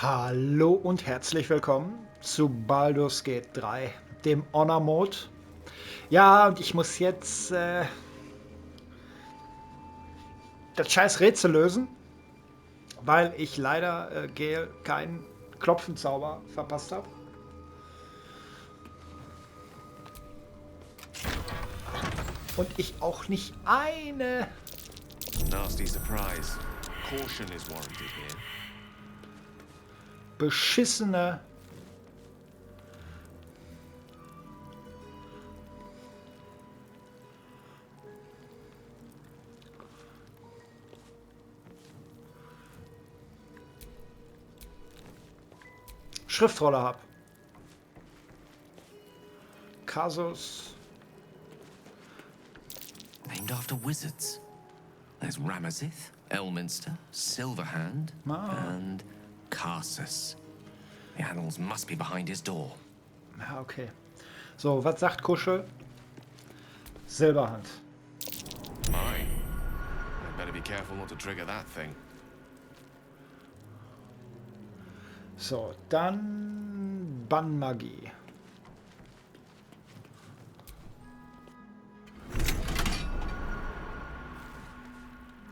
Hallo und herzlich willkommen zu Baldur's Gate 3, dem Honor Mode. Ja, und ich muss jetzt das scheiß Rätsel lösen, weil ich leider Gale keinen Klopfenzauber verpasst habe. Und ich auch nicht eine Nasty surprise. Caution is warranted here. beschissene Schriftrolle habe. Kasus. Named after wizards. There's Ramazith, Elminster, Silverhand, and Carsus. The annals must be behind his door. Ja, okay. So, was sagt Kuschel? Silberhand. My. I'd better be careful not to trigger that thing. So, dann Bannmagie.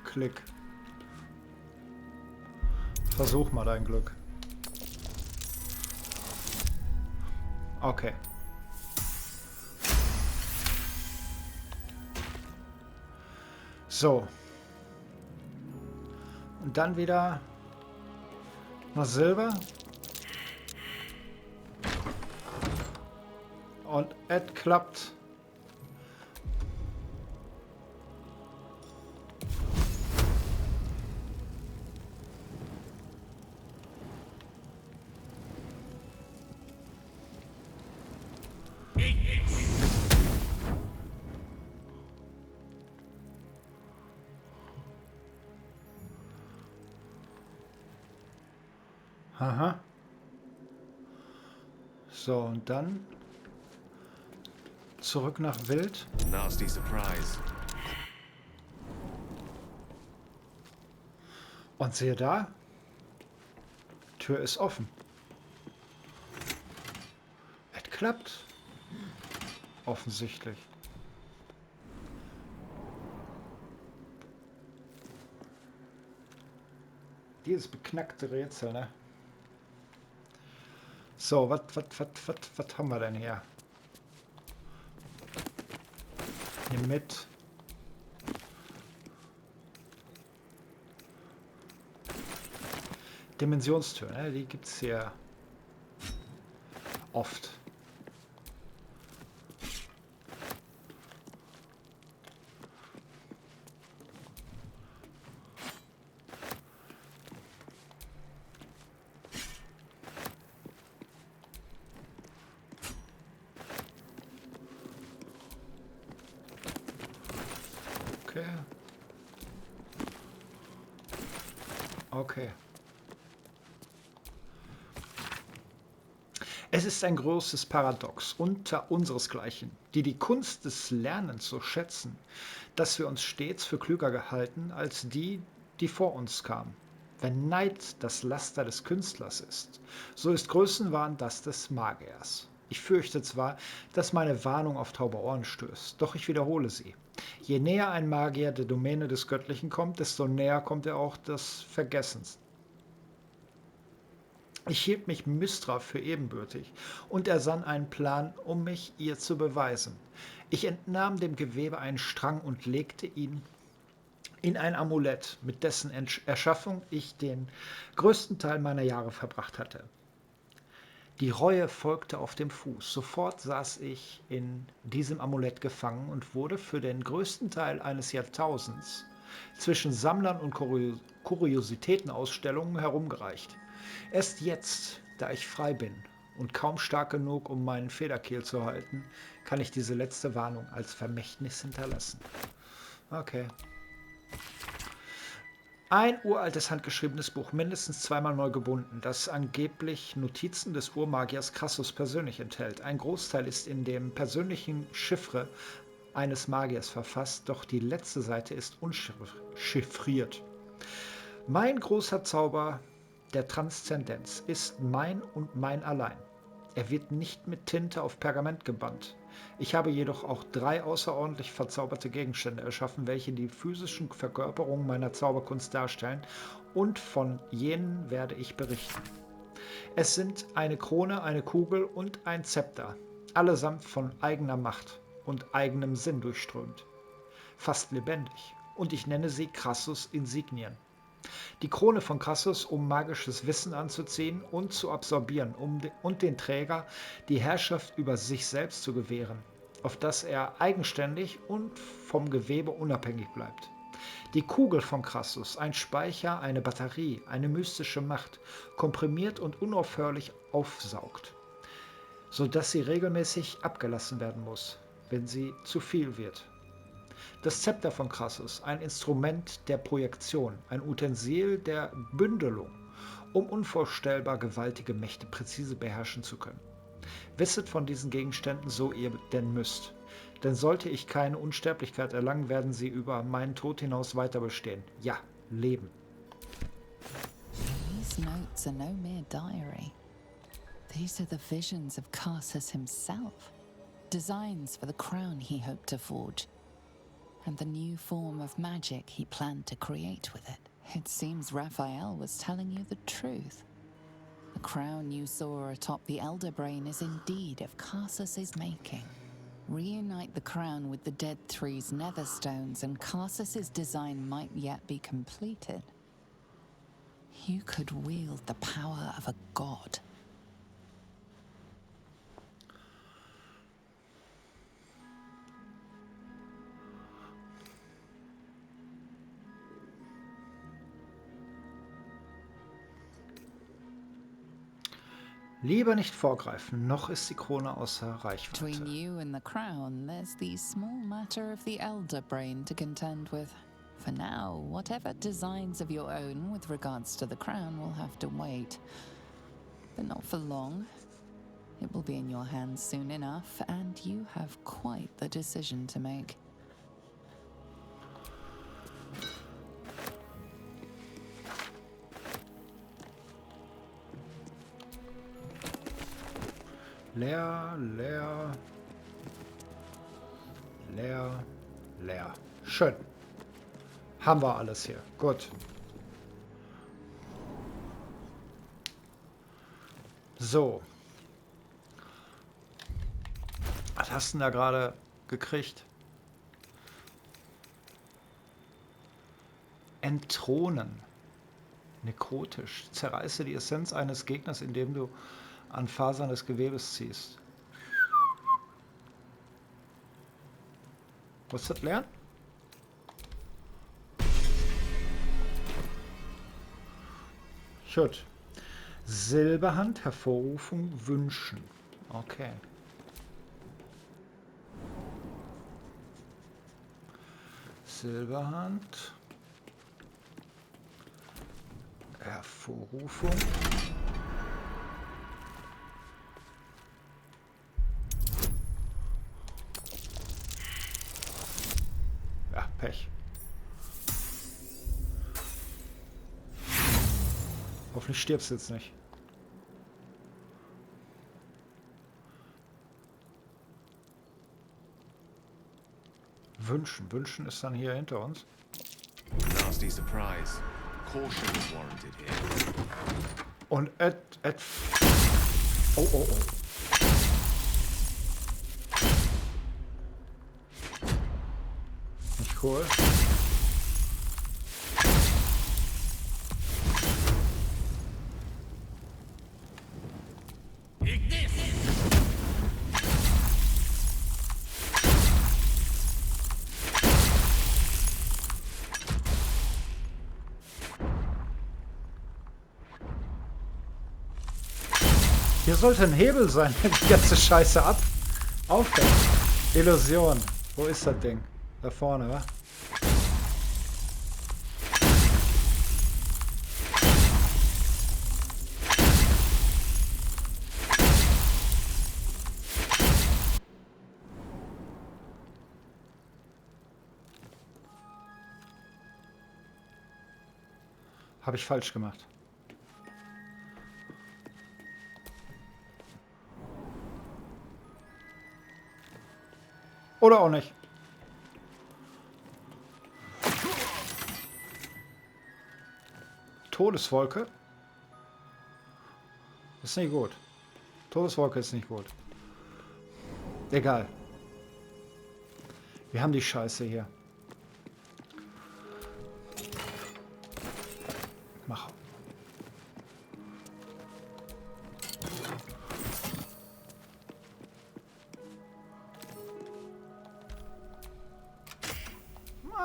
Klick. Versuch mal dein Glück. Okay. So. Und dann wieder noch Silber. Und es klappt. Aha. So, und dann zurück nach Wild. Nasty surprise. Und siehe da, Tür ist offen. Es klappt. Offensichtlich. Dieses beknackte Rätsel, ne? So, was haben wir denn hier? Hier mit. Dimensionstür, ne? Die gibt es hier oft. Okay. Okay. Es ist ein großes Paradox unter unseresgleichen, die die Kunst des Lernens so schätzen, dass wir uns stets für klüger gehalten als die, die vor uns kamen. Wenn Neid das Laster des Künstlers ist, so ist Größenwahn das des Magiers. Ich fürchte zwar, dass meine Warnung auf taube Ohren stößt, doch ich wiederhole sie. Je näher ein Magier der Domäne des Göttlichen kommt, desto näher kommt er auch des Vergessens. Ich hielt mich Mystra für ebenbürtig und ersann einen Plan, um mich ihr zu beweisen. Ich entnahm dem Gewebe einen Strang und legte ihn in ein Amulett, mit dessen Erschaffung ich den größten Teil meiner Jahre verbracht hatte. Die Reue folgte auf dem Fuß. Sofort saß ich in diesem Amulett gefangen und wurde für den größten Teil eines Jahrtausends zwischen Sammlern und Kuriositätenausstellungen herumgereicht. Erst jetzt, da ich frei bin und kaum stark genug, um meinen Federkiel zu halten, kann ich diese letzte Warnung als Vermächtnis hinterlassen. Okay. Ein uraltes handgeschriebenes Buch, mindestens zweimal neu gebunden, das angeblich Notizen des Urmagiers Crassus persönlich enthält. Ein Großteil ist in dem persönlichen Chiffre eines Magiers verfasst, doch die letzte Seite ist unchiffriert. Mein großer Zauber der Transzendenz ist mein und mein allein. Er wird nicht mit Tinte auf Pergament gebannt. Ich habe jedoch auch 3 außerordentlich verzauberte Gegenstände erschaffen, welche die physischen Verkörperungen meiner Zauberkunst darstellen, und von jenen werde ich berichten. Es sind eine Krone, eine Kugel und ein Zepter, allesamt von eigener Macht und eigenem Sinn durchströmt, fast lebendig, und ich nenne sie Crassus Insignien. Die Krone von Crassus, um magisches Wissen anzuziehen und zu absorbieren, und den Träger die Herrschaft über sich selbst zu gewähren, auf dass er eigenständig und vom Gewebe unabhängig bleibt. Die Kugel von Crassus, ein Speicher, eine Batterie, eine mystische Macht, komprimiert und unaufhörlich aufsaugt, sodass sie regelmäßig abgelassen werden muss, wenn sie zu viel wird. Das Zepter von Crassus, ein Instrument der Projektion, ein Utensil der Bündelung, um unvorstellbar gewaltige Mächte präzise beherrschen zu können. Wisset von diesen Gegenständen, so ihr denn müsst. Denn sollte ich keine Unsterblichkeit erlangen, werden sie über meinen Tod hinaus weiter bestehen. Ja, leben. These notes are no mere diary. These are the visions of Carsus himself. Designs for the crown he hoped to forge. And the new form of magic he planned to create with it. It seems Raphael was telling you the truth. The crown you saw atop the Elder Brain is indeed of Carsus's making. Reunite the crown with the Dead Three's netherstones and Carsus's design might yet be completed. You could wield the power of a god. Lieber nicht vorgreifen, noch ist die Krone außer Reichweite. Between you and the crown, there's the small matter of the Elder Brain to contend with. For now, whatever designs of your own with regards to the crown will have to wait. But not for long. It will be in your hands soon enough, and you have quite the decision to make. Leer, leer, leer, leer. Schön. Haben wir alles hier. Gut. So. Was hast du denn da gerade gekriegt? Entthronen. Nekrotisch. Zerreiße die Essenz eines Gegners, indem du an Fasern des Gewebes ziehst. Was ist das lernen? Gut. Silberhand, Hervorrufung, wünschen. Okay. Silberhand. Hervorrufung. Ja, Pech. Hoffentlich stirbst du jetzt nicht. Wünschen. Wünschen ist dann hier hinter uns. Nasty surprise. Caution is warranted here. Und Oh, oh, oh. Nicht cool. Hier sollte ein Hebel sein, wenn die ganze Scheiße aufhört. Illusion. Wo ist das Ding? Da vorne, wa? Habe ich falsch gemacht. Oder auch nicht. Todeswolke? Ist nicht gut. Todeswolke ist nicht gut. Egal. Wir haben die Scheiße hier. Mach.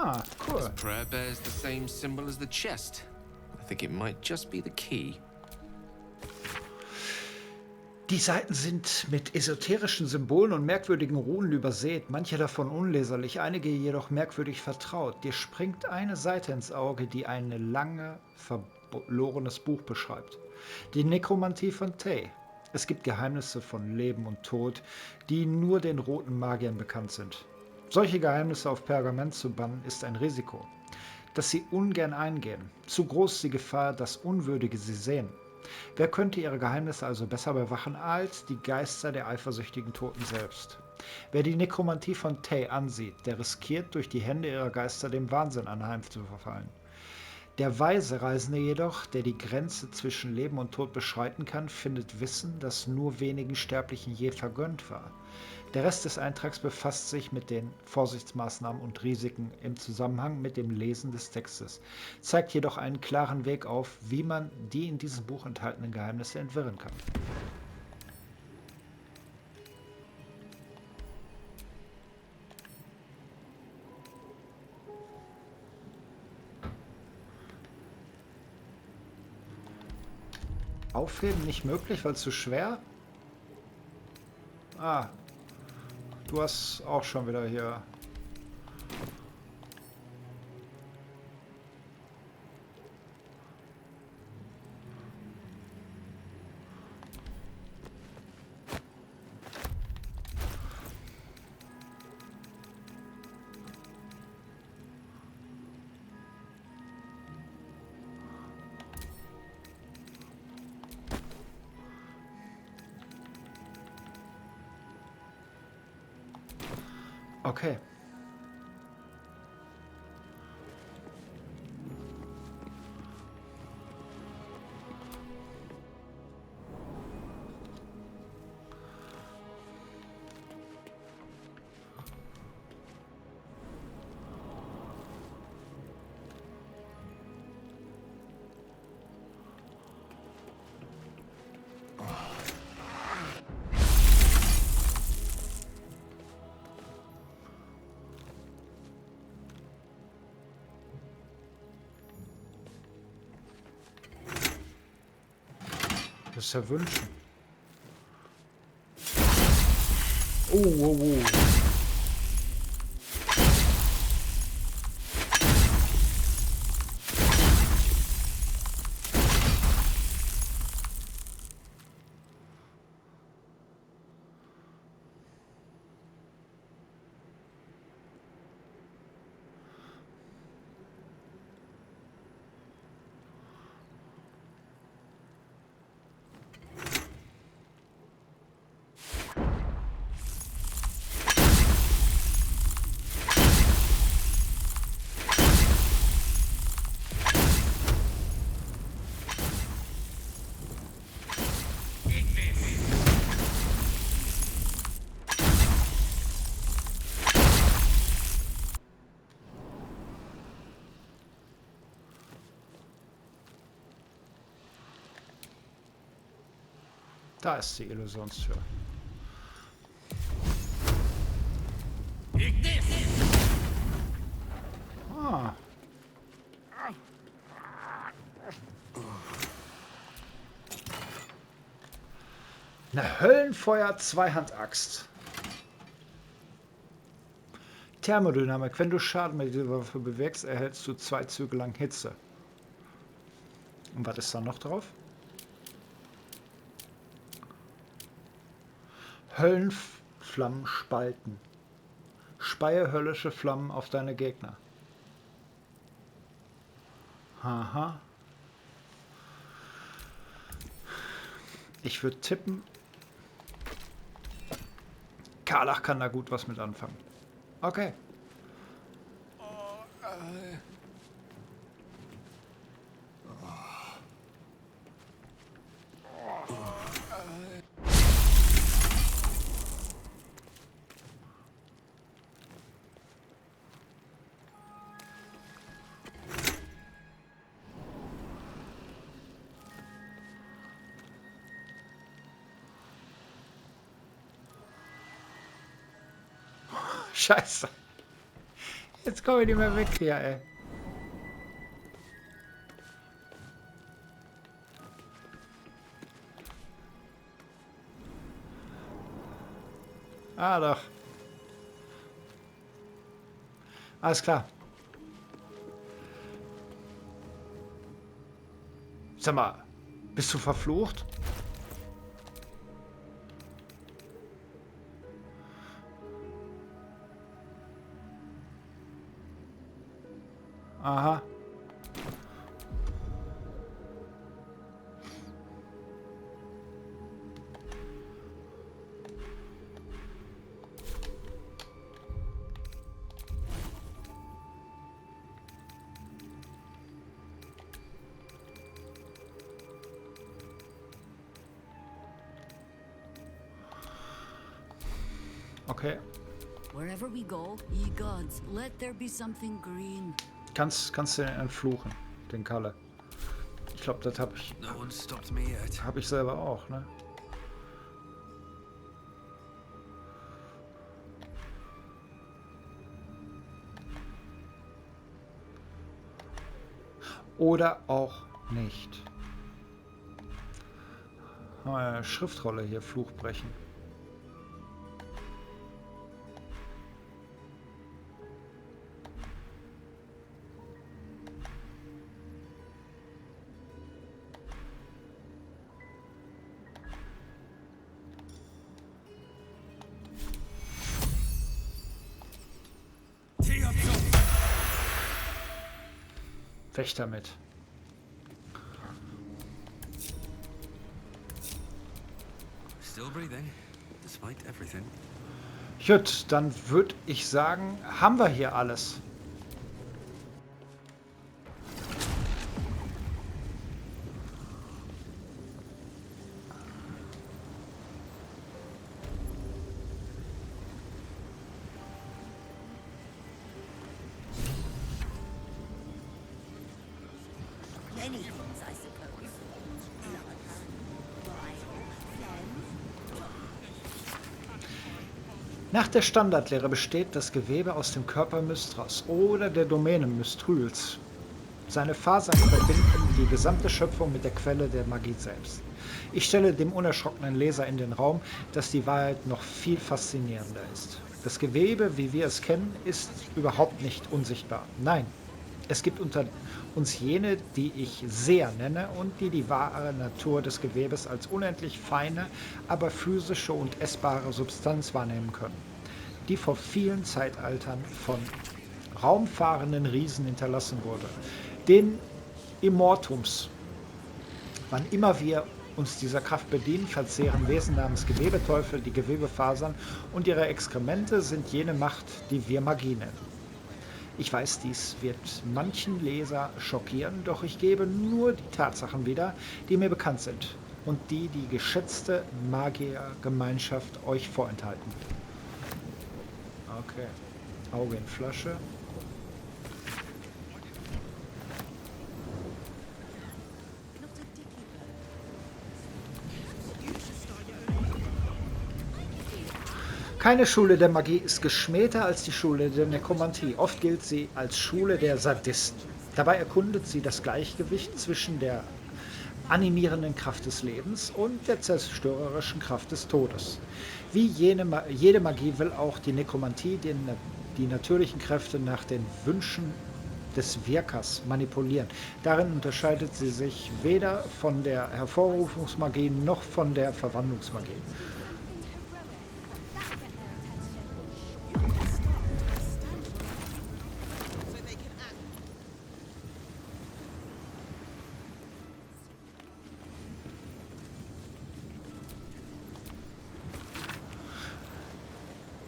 Ah, cool. This prayer bears the same symbol as the chest. I think it might just be the key. Die Seiten sind mit esoterischen Symbolen und merkwürdigen Runen übersät, manche davon unleserlich, einige jedoch merkwürdig vertraut. Dir springt eine Seite ins Auge, die ein lange verlorenes Buch beschreibt. Die Nekromantie von Tay. Es gibt Geheimnisse von Leben und Tod, die nur den roten Magiern bekannt sind. Solche Geheimnisse auf Pergament zu bannen, ist ein Risiko, das sie ungern eingehen. Zu groß die Gefahr, dass Unwürdige sie sehen. Wer könnte ihre Geheimnisse also besser bewachen als die Geister der eifersüchtigen Toten selbst? Wer die Nekromantie von Tay ansieht, der riskiert, durch die Hände ihrer Geister dem Wahnsinn anheim zu verfallen. Der weise Reisende jedoch, der die Grenze zwischen Leben und Tod beschreiten kann, findet Wissen, das nur wenigen Sterblichen je vergönnt war. Der Rest des Eintrags befasst sich mit den Vorsichtsmaßnahmen und Risiken im Zusammenhang mit dem Lesen des Textes, zeigt jedoch einen klaren Weg auf, wie man die in diesem Buch enthaltenen Geheimnisse entwirren kann. Aufheben nicht möglich, weil zu schwer? Ah. Du hast auch schon wieder hier. Okay. Das ist ja wünschen. Oh, oh, oh. Da ist die Illusionstür. Ah. Eine Höllenfeuer-Zweihandaxt. Thermodynamik. Wenn du Schaden mit dieser Waffe bewirkst, erhältst du 2 Züge lang Hitze. Und was ist da noch drauf? Höllenflammen spalten. Speie höllische Flammen auf deine Gegner. Aha. Ich würde tippen, Karlach kann da gut was mit anfangen. Okay. Scheiße. Jetzt komme ich nicht mehr weg hier, ey. Ah, doch. Alles klar. Sag mal, bist du verflucht? Aha. Okay. Wherever we go, ye gods, let there be something green. Kannst du den entfluchen, den Kalle. Ich glaube, das habe ich. No one stopped me yet. Habe ich selber auch, ne? Oder auch nicht. Schriftrolle hier, Fluch brechen. Weg damit. Still breathing, despite everything. Gut, dann würde ich sagen, haben wir hier alles. Many things, I suppose. Nach der Standardlehre besteht das Gewebe aus dem Körper Mystras oder der Domäne Mystryls. Seine Fasern verbinden die gesamte Schöpfung mit der Quelle der Magie selbst. Ich stelle dem unerschrockenen Leser in den Raum, dass die Wahrheit noch viel faszinierender ist. Das Gewebe, wie wir es kennen, ist überhaupt nicht unsichtbar. Nein, es gibt unter uns jene, die ich Seher nenne und die wahre Natur des Gewebes als unendlich feine, aber physische und essbare Substanz wahrnehmen können, die vor vielen Zeitaltern von raumfahrenden Riesen hinterlassen wurde, den Immortums. Wann immer wir uns dieser Kraft bedienen, verzehren Wesen namens Gewebeteufel die Gewebefasern und ihre Exkremente sind jene Macht, die wir Magie nennen. Ich weiß, dies wird manchen Leser schockieren, doch ich gebe nur die Tatsachen wieder, die mir bekannt sind und die die geschätzte Magiergemeinschaft euch vorenthalten. Okay. Auge in Flasche. Keine Schule der Magie ist geschmähter als die Schule der Nekromantie. Oft gilt sie als Schule der Sadisten. Dabei erkundet sie das Gleichgewicht zwischen der animierenden Kraft des Lebens und der zerstörerischen Kraft des Todes. Wie jede Magie will auch die Nekromantie die natürlichen Kräfte nach den Wünschen des Wirkers manipulieren. Darin unterscheidet sie sich weder von der Hervorrufungsmagie noch von der Verwandlungsmagie.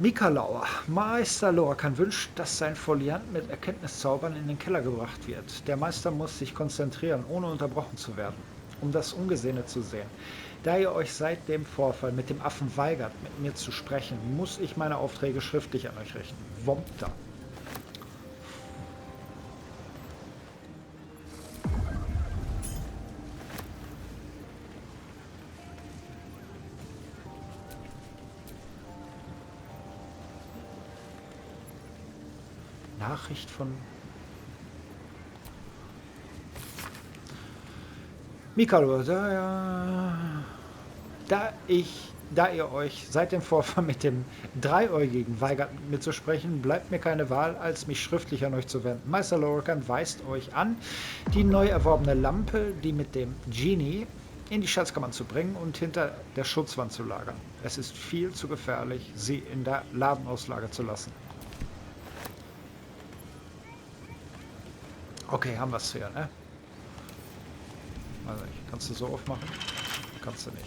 Mikalauer. Meister Lorcan wünscht, dass sein Foliant mit Erkenntniszaubern in den Keller gebracht wird. Der Meister muss sich konzentrieren, ohne unterbrochen zu werden, um das Ungesehene zu sehen. Da ihr euch seit dem Vorfall mit dem Affen weigert, mit mir zu sprechen, muss ich meine Aufträge schriftlich an euch richten. Wompter. Nachricht von Mikalo, da ihr euch seit dem Vorfall mit dem Dreiäugigen weigert, mit mir zu sprechen, bleibt mir keine Wahl, als mich schriftlich an euch zu wenden. Meister Lorcan weist euch an, die neu erworbene Lampe, die mit dem Genie, in die Schatzkammern zu bringen und hinter der Schutzwand zu lagern. Es ist viel zu gefährlich, sie in der Ladenauslage zu lassen. Okay, haben wir es hier, ne? Also, kannst du so aufmachen? Kannst du nicht.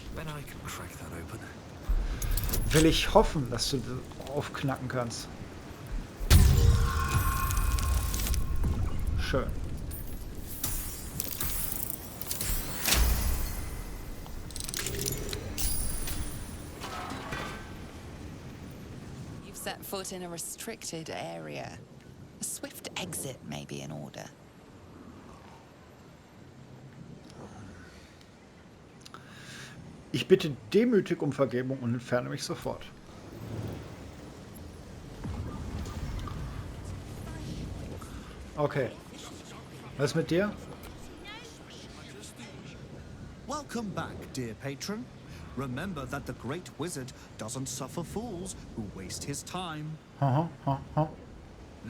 Will ich hoffen, dass du aufknacken kannst. Schön. You've set foot in a restricted area. A swift exit may be in order. Ich bitte demütig um Vergebung und entferne mich sofort. Okay. Was ist mit dir? Welcome back, dear patron. Remember that the great wizard doesn't suffer fools who waste his time.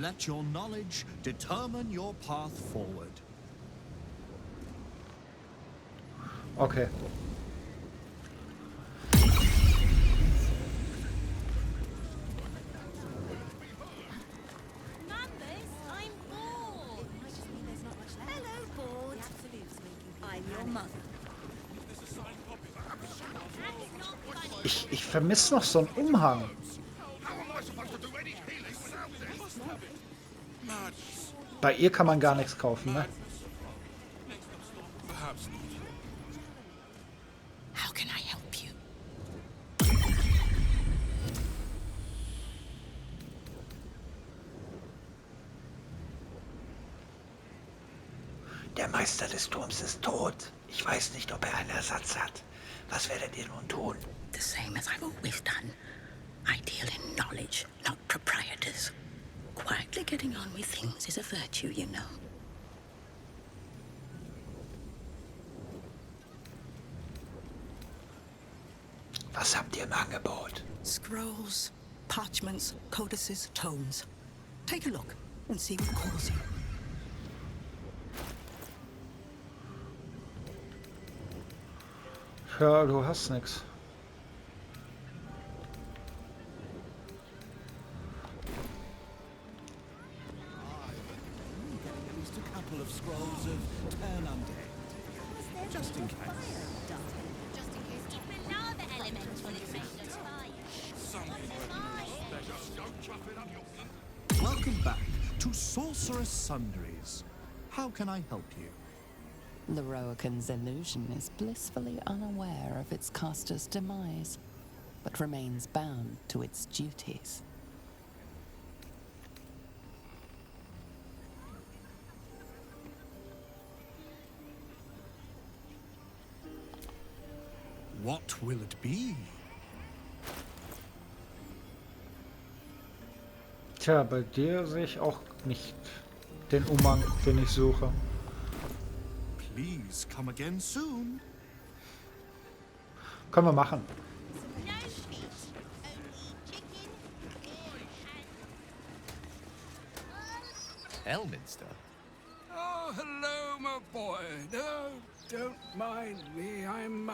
Let your knowledge determine your path forward. Okay. Ich vermisse noch so einen Umhang. Bei ihr kann man gar nichts kaufen, ne? How can I help you? Der Meister des Turms ist tot. Ich weiß nicht, ob er einen Ersatz hat. Was werdet ihr nun tun? The same as I've always done. I deal in knowledge, not proprietors. Quietly getting on with things is a virtue, you know. Was habt ihr im Angebot? Scrolls, parchments, codices, tomes. Take a look and see what calls you. Ja, du hast nichts. Just a couple of scrolls of turn undead. Just in case. Welcome back to Sorcerous Sundries. How can I help you? Lorroacan's illusion is blissfully unaware of its caster's demise, but remains bound to its duties. What will it be? Tja, bei dir sehe ich auch nicht den Umhang, den ich suche. Please come again soon. Können wir machen. Elminster? Oh, hello, my boy. No, don't mind me. I'm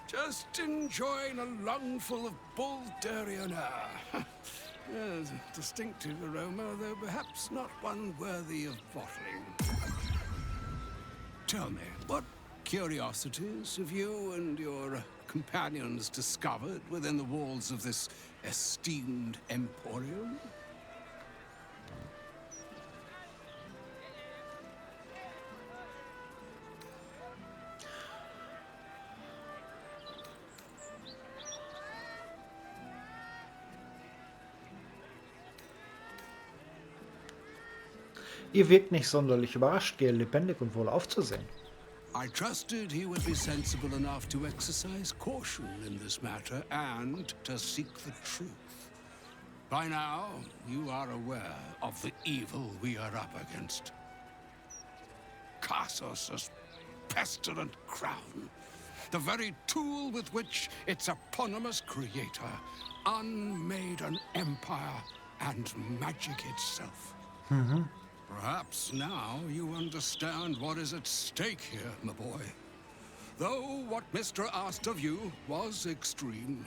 just enjoying a lungful of Baldurian air. Yes, a distinctive aroma, though perhaps not one worthy of bottling. Tell me, what curiosities have you and your companions discovered within the walls of this esteemed emporium? Ihr wirkt nicht sonderlich überrascht, Gale, lebendig und wohlauf zu sehen. I trusted he would be sensible enough to exercise caution in this matter and to seek the truth. By now, you are aware of the evil we are up against. Cassos' pestilent crown, the very tool with which its eponymous creator unmade an empire and magic itself. Perhaps now you understand what is at stake here, my boy. Though what Mystra asked of you was extreme,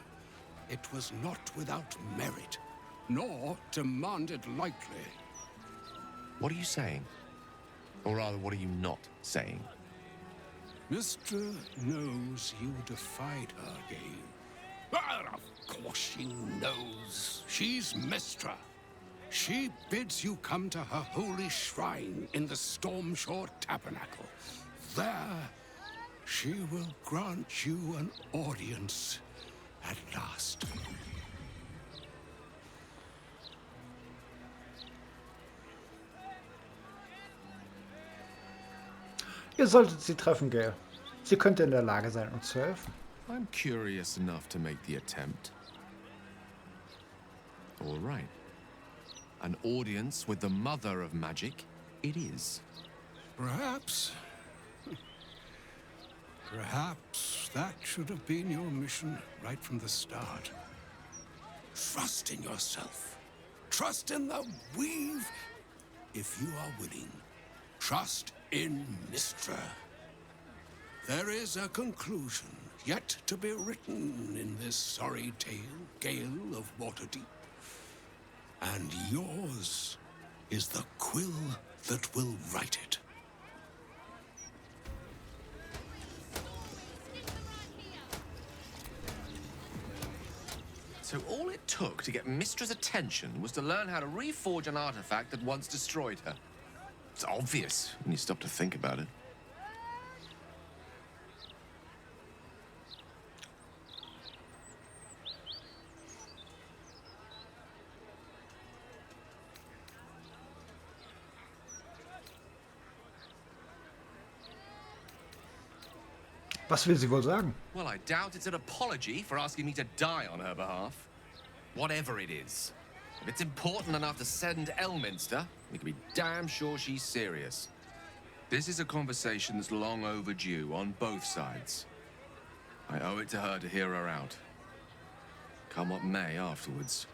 it was not without merit, nor demanded lightly. What are you saying? Or rather, what are you not saying? Mystra knows you defied her game. Well, of course she knows. She's Mystra. She bids you come to her holy shrine in the Stormshore Tabernacle. There, she will grant you an audience at last. Ihr solltet sie treffen, Gale. Sie könnte in der Lage sein, uns zu helfen. I'm curious enough to make the attempt. All right. An audience with the mother of magic, it is. Perhaps that should have been your mission right from the start. Trust in yourself. Trust in the weave, if you are willing. Trust in Mystra. There is a conclusion yet to be written in this sorry tale, Gale of Waterdeep. And yours is the quill that will write it. So all it took to get Mystra's attention was to learn how to reforge an artifact that once destroyed her. It's obvious when you stop to think about it. Was will sie wohl sagen? Well, I doubt it's an apology for asking me to die on her behalf. Whatever it is. If it's important enough to send Elminster, we can be damn sure she's serious. This is a conversation that's long overdue on both sides. I owe it to her to hear her out. Come what may afterwards.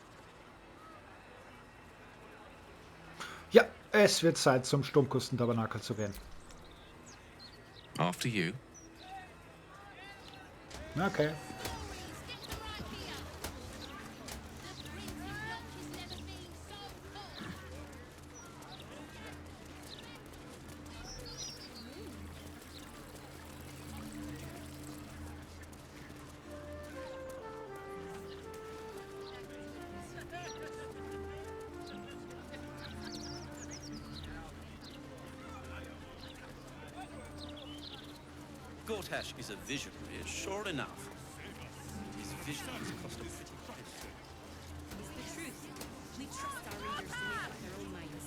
Ja, es wird Zeit, zum Sturmküstentabernakel zu gehen. After you. Okay. Gortash is a visionary, sure enough. His visions cost a pretty price. It's the truth. We trust our readers to make up their own minds.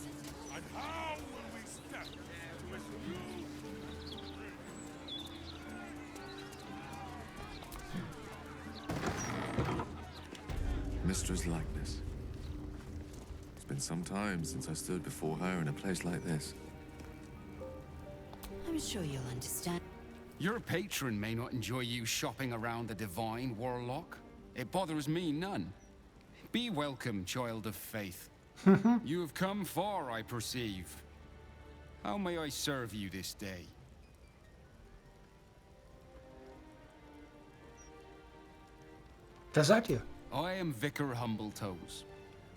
And how will we step with you? Mystra's likeness. It's been some time since I stood before her in a place like this. I'm sure you'll understand. Your patron may not enjoy you shopping around the divine warlock. It bothers me none. Be welcome, child of faith. You have come far, I perceive. How may I serve you this day? Wer seid ihr? I am Vicar Humbletoes,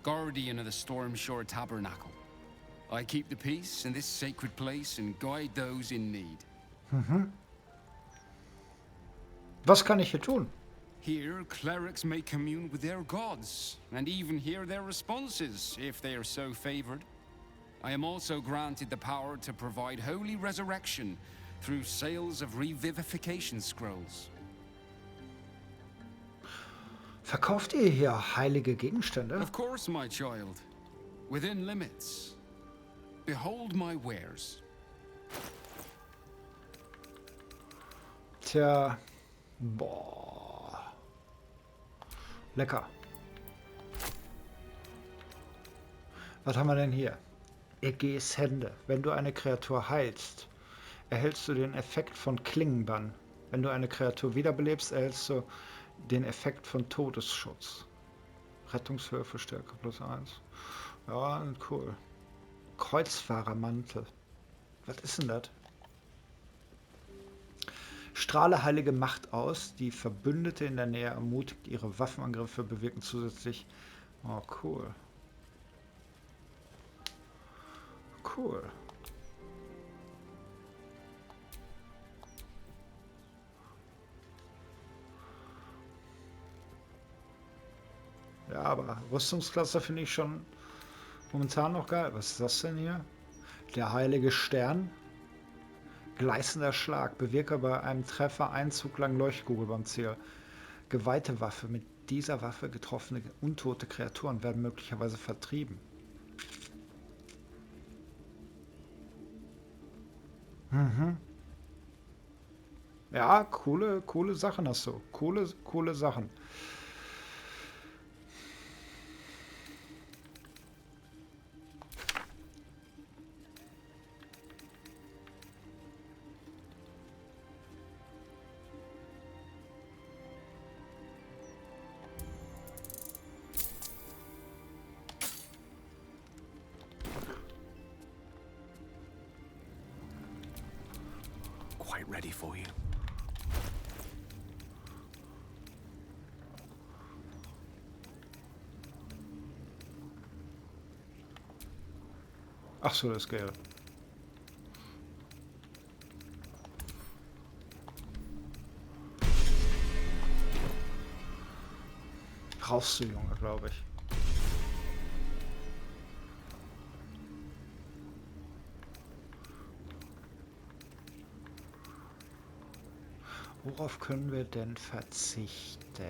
guardian of the Stormshore Tabernacle. I keep the peace in this sacred place and guide those in need. Was kann ich hier tun? Here, clerics may commune with their gods, and even hear their responses, if they are so favored. I am also granted the power to provide holy resurrection through sales of revivification scrolls. Verkauft ihr hier heilige Gegenstände? Of course, my child. Within limits. Behold my wares. Tja. Boah. Lecker. Was haben wir denn hier? Ägäs Hände. Wenn du eine Kreatur heilst, erhältst du den Effekt von Klingenbann. Wenn du eine Kreatur wiederbelebst, erhältst du den Effekt von Todesschutz. Rettungshöhe für Stärke +1. Ja, cool. Kreuzfahrermantel. Was ist denn das? Strahle heilige Macht aus. Die Verbündete in der Nähe ermutigt, ihre Waffenangriffe bewirken zusätzlich. Oh, cool. Cool. Ja, aber Rüstungsklasse finde ich schon momentan noch geil. Was ist das denn hier? Der heilige Stern. Gleißender Schlag. Bewirke bei einem Treffer einen Zug lang Leuchtkugel beim Ziel. Geweihte Waffe. Mit dieser Waffe getroffene untote Kreaturen werden möglicherweise vertrieben. Mhm. Ja, coole Sachen hast du. Coole Sachen. Quite ready for you. Ach so, das Geld. Brauchst du, Junge, glaube ich. Worauf können wir denn verzichten?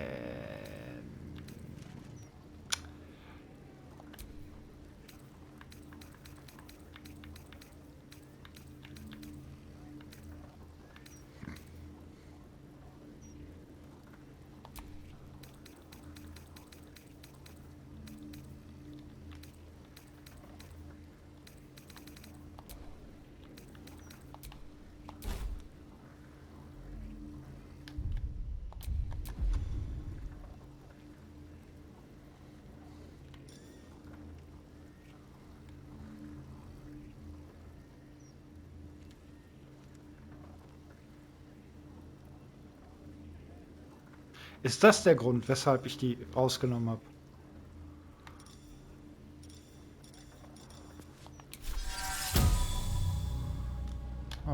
Ist das der Grund, weshalb ich die rausgenommen habe?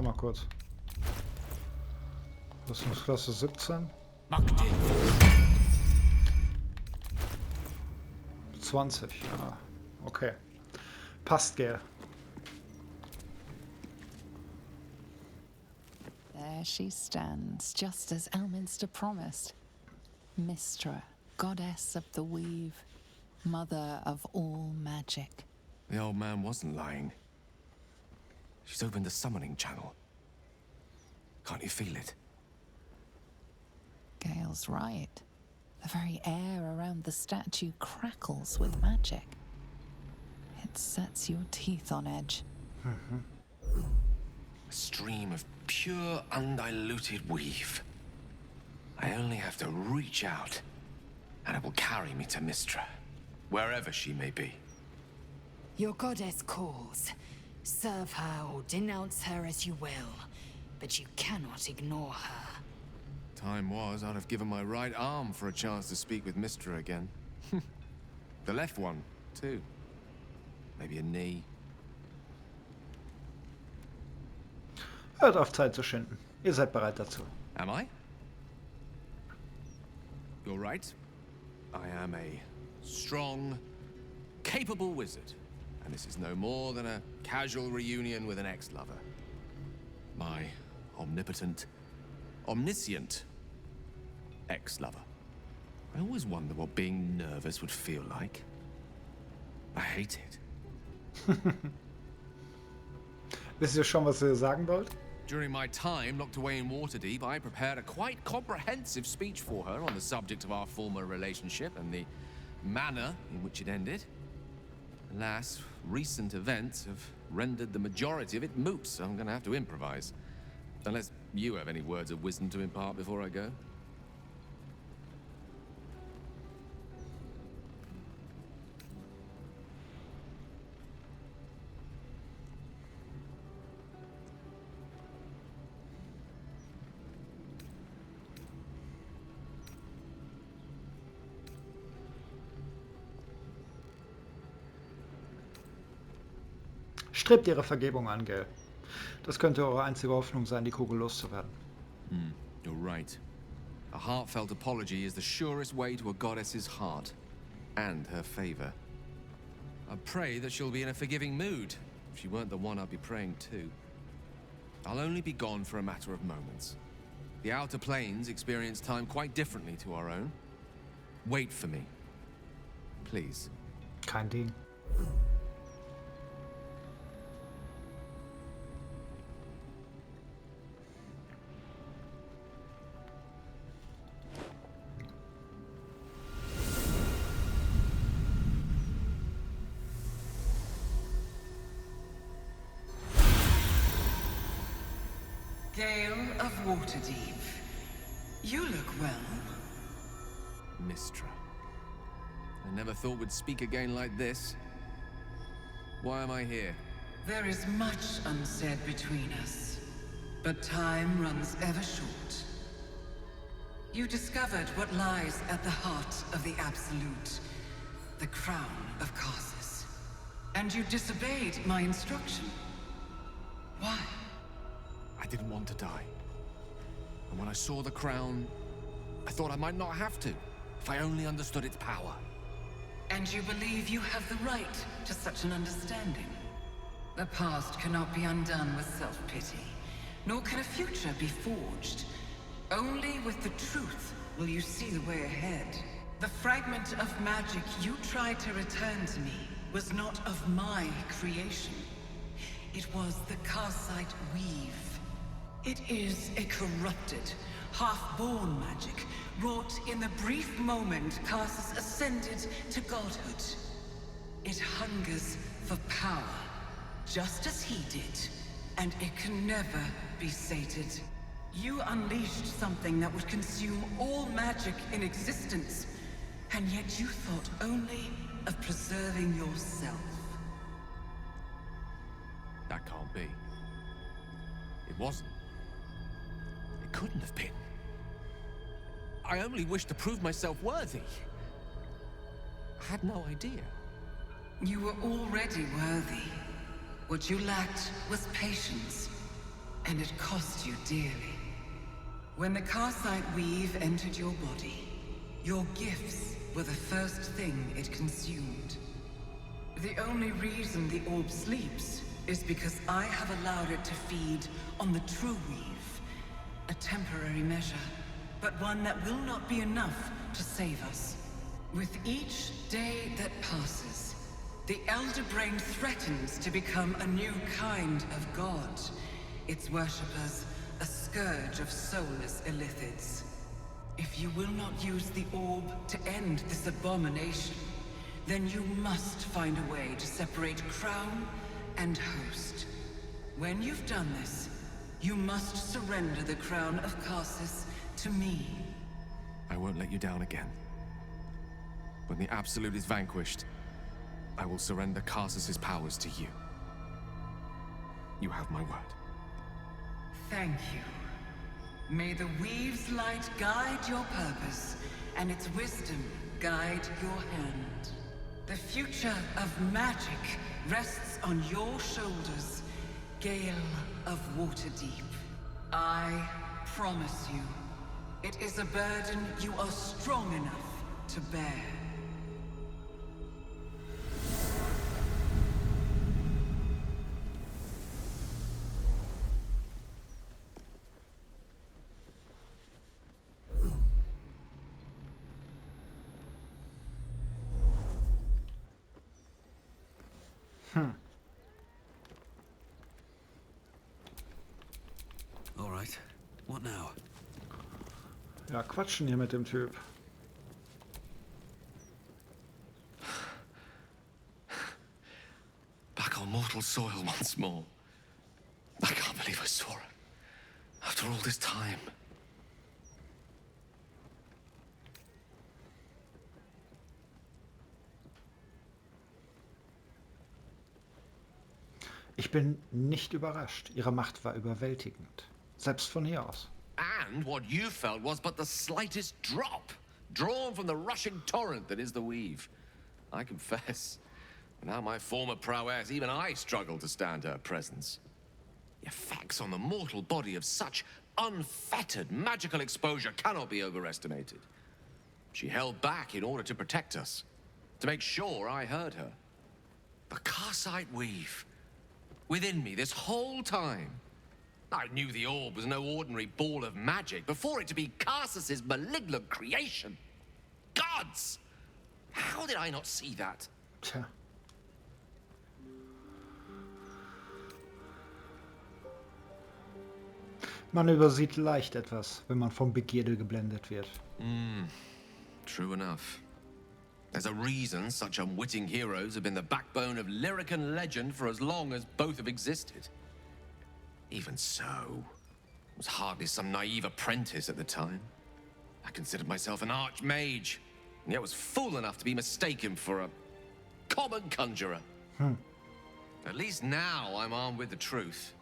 Mal kurz. Rüstungsklasse 17. 20, ja. Okay. Passt, gell. There she stands, just as Elminster promised. Mystra, goddess of the weave, mother of all magic. The old man wasn't lying. She's opened the summoning channel. Can't you feel it? Gale's right. The very air around the statue crackles with magic. It sets your teeth on edge. A stream of pure, undiluted weave. I only have to reach out, and it will carry me to Mystra, wherever she may be. Your goddess calls. Serve her or denounce her as you will, but you cannot ignore her. Time was, I'd have given my right arm for a chance to speak with Mystra again. The left one, too. Maybe a knee. Hört auf, Zeit zu schinden. Ihr seid bereit dazu. Am I? You're right. I am a strong, capable wizard. And this is no more than a casual reunion with an ex-lover. My omnipotent, omniscient ex-lover. I always wonder what being nervous would feel like. I hate it. Wisst ihr schon, was ihr sagen wollt? During my time locked away in Waterdeep, I prepared a quite comprehensive speech for her on the subject of our former relationship and the manner in which it ended. Alas, recent events have rendered the majority of it moot, so I'm gonna have to improvise. Unless you have any words of wisdom to impart before I go. Strebt ihre Vergebung an, Gell. Das könnte eure einzige Hoffnung sein, die Kugel loszuwerden. You're right. A heartfelt apology is the surest way to a goddess's heart and her favor. I pray that she'll be in a forgiving mood. If she weren't the one, I'd be praying too. I'll only be gone for a matter of moments. The Outer Planes experience time quite differently to our own. Wait for me. Please. Kein Ding. Gale of Waterdeep. You look well. Mystra. I never thought we'd speak again like this. Why am I here? There is much unsaid between us, but time runs ever short. You discovered what lies at the heart of the Absolute, the crown of Karsus. And you disobeyed my instruction. Why? I didn't want to die. And when I saw the crown, I thought I might not have to, if I only understood its power. And you believe you have the right to such an understanding? The past cannot be undone with self-pity, nor can a future be forged. Only with the truth will you see the way ahead. The fragment of magic you tried to return to me was not of my creation. It was the Karsite Weave. It is a corrupted, half-born magic, wrought in the brief moment Karsus ascended to godhood. It hungers for power, just as he did, and it can never be sated. You unleashed something that would consume all magic in existence, and yet you thought only of preserving yourself. That can't be. It wasn't. It couldn't have been. I only wished to prove myself worthy. I had no idea. You were already worthy. What you lacked was patience, and it cost you dearly. When the Karsite Weave entered your body, your gifts were the first thing it consumed. The only reason the orb sleeps is because I have allowed it to feed on the true weave. A temporary measure, but one that will not be enough to save us. With each day that passes, the Elder Brain threatens to become a new kind of god. Its worshippers, a scourge of soulless illithids. If you will not use the orb to end this abomination, then you must find a way to separate crown and host. When you've done this, you must surrender the crown of Karsus to me. I won't let you down again. When the Absolute is vanquished, I will surrender Karsus's powers to you. You have my word. Thank you. May the Weave's light guide your purpose, and its wisdom guide your hand. The future of magic rests on your shoulders, Gale of Waterdeep. I promise you, It is a burden you are strong enough to bear. All right. What now? Ja, quatschen hier mit dem Typ. Back on mortal soil once more. I can't believe I saw her. After all this time. Ich bin nicht überrascht. Ihre Macht war überwältigend. Selbst von hier aus. And what you felt was but the slightest drop, drawn from the rushing torrent that is the weave. I confess, without my former prowess, even I struggle to stand her presence. The effects on the mortal body of such unfettered magical exposure cannot be overestimated. She held back in order to protect us, to make sure I heard her. The Karsite weave, within me this whole time. I knew the orb was no ordinary ball of magic before it to be Karsus's malignant creation. Gods! How did I not see that? Tja. Man übersieht leicht etwas, wenn man vom Begierde geblendet wird. True enough. There's a reason such unwitting heroes have been the backbone of lyric and legend for as long as both have existed. Even so, I was hardly some naive apprentice at the time. I considered myself an archmage, and yet was fool enough to be mistaken for a common conjurer. At least now I'm armed with the truth,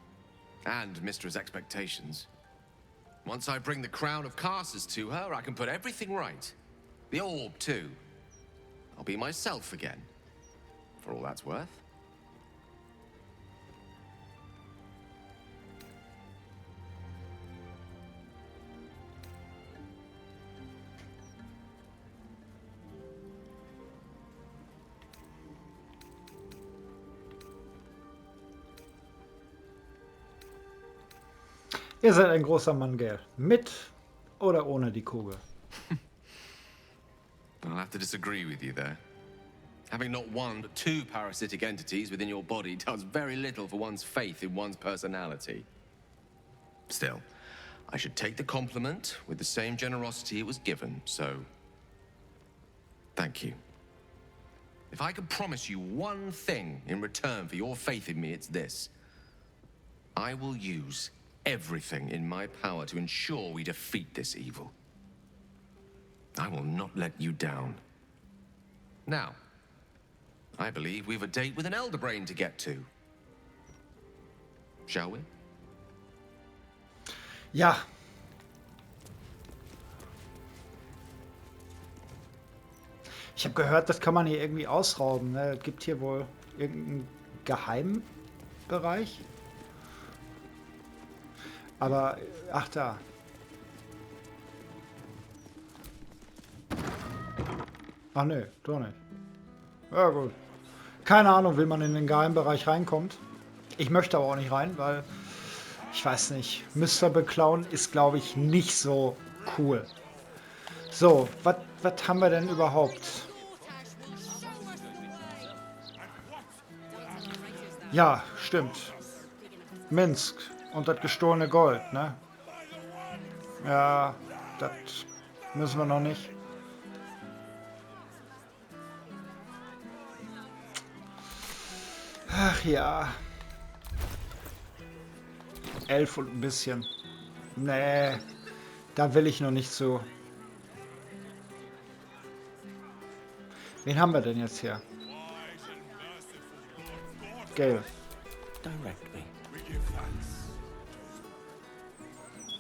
and Mystra's expectations. Once I bring the crown of Karsus to her, I can put everything right. The orb, too. I'll be myself again, for all that's worth. Ihr seid ein großer Mann, Gell. Mit oder ohne die Kugel? I'll have to disagree with you there. Having not one but two parasitic entities within your body does very little for one's faith in one's personality. Still, I should take the compliment with the same generosity it was given, so thank you. If I could promise you one thing in return for your faith in me, it's this. I will use everything in my power to ensure we defeat this evil. I will not let you down. Now, I believe we've a date with an elder brain to get to. Shall we? Ja. Ich habe gehört, das kann man hier irgendwie ausrauben. Ne? Es gibt hier wohl irgendeinen Geheimbereich. Aber, ach da. Ach ne, doch nicht. Ja gut. Keine Ahnung, wie man in den Geheimbereich reinkommt. Ich möchte aber auch nicht rein, weil ich weiß nicht. Mystra beklauen ist, glaube ich, nicht so cool. So, was haben wir denn überhaupt? Ja, stimmt. Minsk und das gestohlene Gold, ne? Ja, das müssen wir noch nicht. Ach ja. 11 und ein bisschen. Nee, da will ich noch nicht zu. Wen haben wir denn jetzt hier? Gale.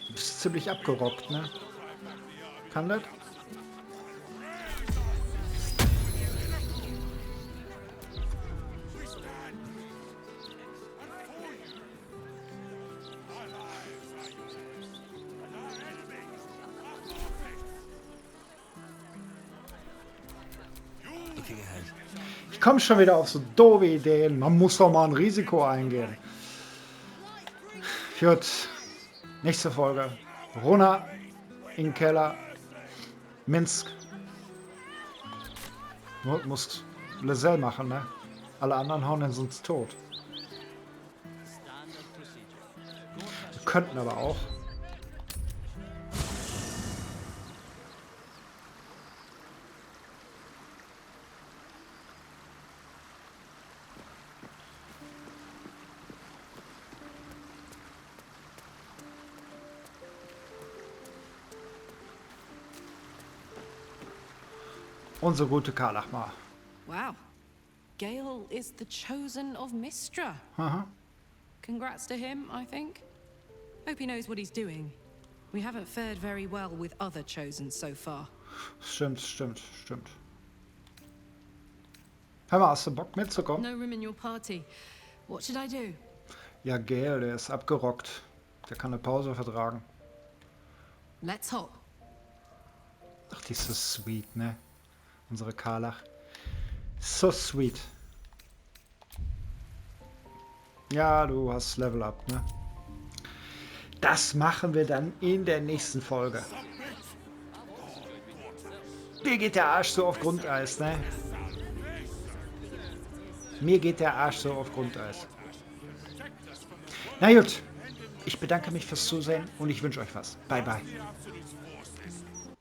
Du bist ziemlich abgerockt, ne? Kann das? Ich komme schon wieder auf so doofe Ideen. Man muss doch mal ein Risiko eingehen. Gut. Nächste Folge. Runter in den Keller. Minsk. Muss Lizelle machen, ne? Alle anderen hauen ihn sonst tot. Wir könnten aber auch. Unsere gute Karlachmar. Wow. Gale is the chosen of Mystra. Congrats to him, I think. Hope he knows what he's doing. We haven't fared very well with other chosen so far. Stimmt. Hör mal, hast du Bock mitzukommen? No room in your party. What should I do? Ja, Gale, der ist abgerockt. Der kann eine Pause vertragen. Let's hop. Ach, die ist so sweet, ne? Unsere Karlach. So sweet. Ja, du hast Level Up, ne? Das machen wir dann in der nächsten Folge. Mir geht der Arsch so auf Grundeis, ne? Mir geht der Arsch so auf Grundeis. Na gut. Ich bedanke mich fürs Zusehen und ich wünsche euch was. Bye, bye.